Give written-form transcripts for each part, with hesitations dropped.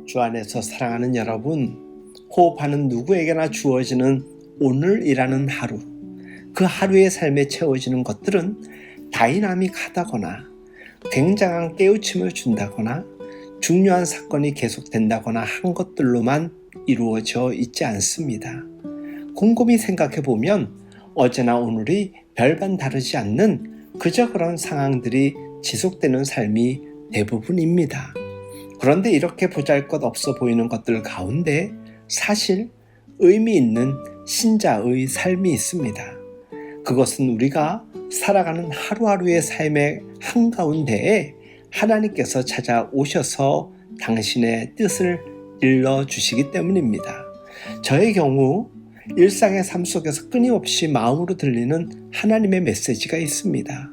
주 안에서 사랑하는 여러분, 호흡하는 누구에게나 주어지는 오늘이라는 하루, 그 하루의 삶에 채워지는 것들은 다이나믹하다거나 굉장한 깨우침을 준다거나 중요한 사건이 계속된다거나 한 것들로만 이루어져 있지 않습니다. 곰곰이 생각해 보면 어제나 오늘이 별반 다르지 않는 그저 그런 상황들이 지속되는 삶이 대부분입니다. 그런데 이렇게 보잘것없어 보이는 것들 가운데 사실 의미 있는 신자의 삶이 있습니다. 그것은 우리가 살아가는 하루하루의 삶의 한가운데에 하나님께서 찾아오셔서 당신의 뜻을 일러주시기 때문입니다. 저의 경우 일상의 삶 속에서 끊임없이 마음으로 들리는 하나님의 메시지가 있습니다.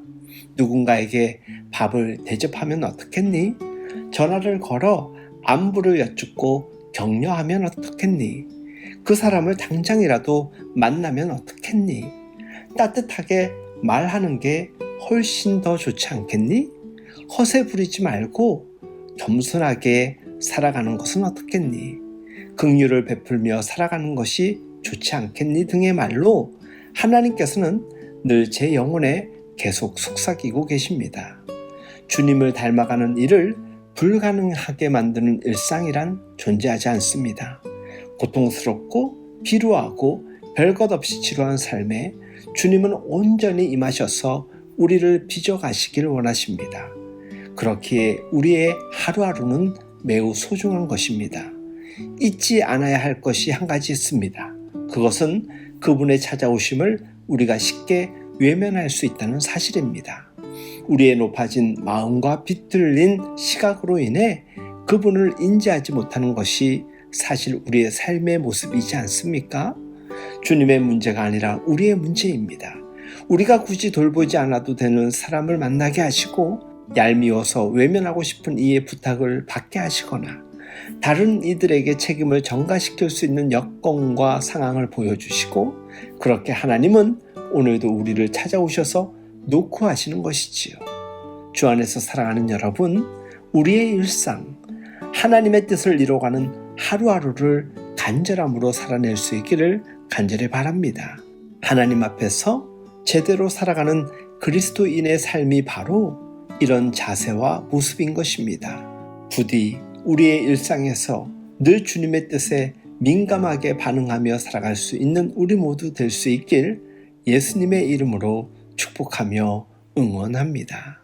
누군가에게 밥을 대접하면 어떻겠니? 전화를 걸어 안부를 여쭙고 격려하면 어떻겠니? 그 사람을 당장이라도 만나면 어떻겠니? 따뜻하게 말하는 게 훨씬 더 좋지 않겠니? 허세 부리지 말고 겸손하게 살아가는 것은 어떻겠니? 긍휼을 베풀며 살아가는 것이 좋지 않겠니? 등의 말로 하나님께서는 늘 제 영혼에 계속 속삭이고 계십니다. 주님을 닮아가는 일을 불가능하게 만드는 일상이란 존재하지 않습니다. 고통스럽고 피로하고 별것 없이 지루한 삶에 주님은 온전히 임하셔서 우리를 빚어가시길 원하십니다. 그렇기에 우리의 하루하루는 매우 소중한 것입니다. 잊지 않아야 할 것이 한 가지 있습니다. 그것은 그분의 찾아오심을 우리가 쉽게 외면할 수 있다는 사실입니다. 우리의 높아진 마음과 비틀린 시각으로 인해 그분을 인지하지 못하는 것이 사실 우리의 삶의 모습이지 않습니까? 주님의 문제가 아니라 우리의 문제입니다. 우리가 굳이 돌보지 않아도 되는 사람을 만나게 하시고 얄미워서 외면하고 싶은 이의 부탁을 받게 하시거나 다른 이들에게 책임을 전가시킬 수 있는 여건과 상황을 보여주시고 그렇게 하나님은 오늘도 우리를 찾아오셔서 노크하시는 것이지요. 주 안에서 사랑하는 여러분, 우리의 일상, 하나님의 뜻을 이뤄가는 하루하루를 간절함으로 살아낼 수 있기를 간절히 바랍니다. 하나님 앞에서 제대로 살아가는 그리스도인의 삶이 바로 이런 자세와 모습인 것입니다. 부디 우리의 일상에서 늘 주님의 뜻에 민감하게 반응하며 살아갈 수 있는 우리 모두 될 수 있길 예수님의 이름으로 축복하며 응원합니다.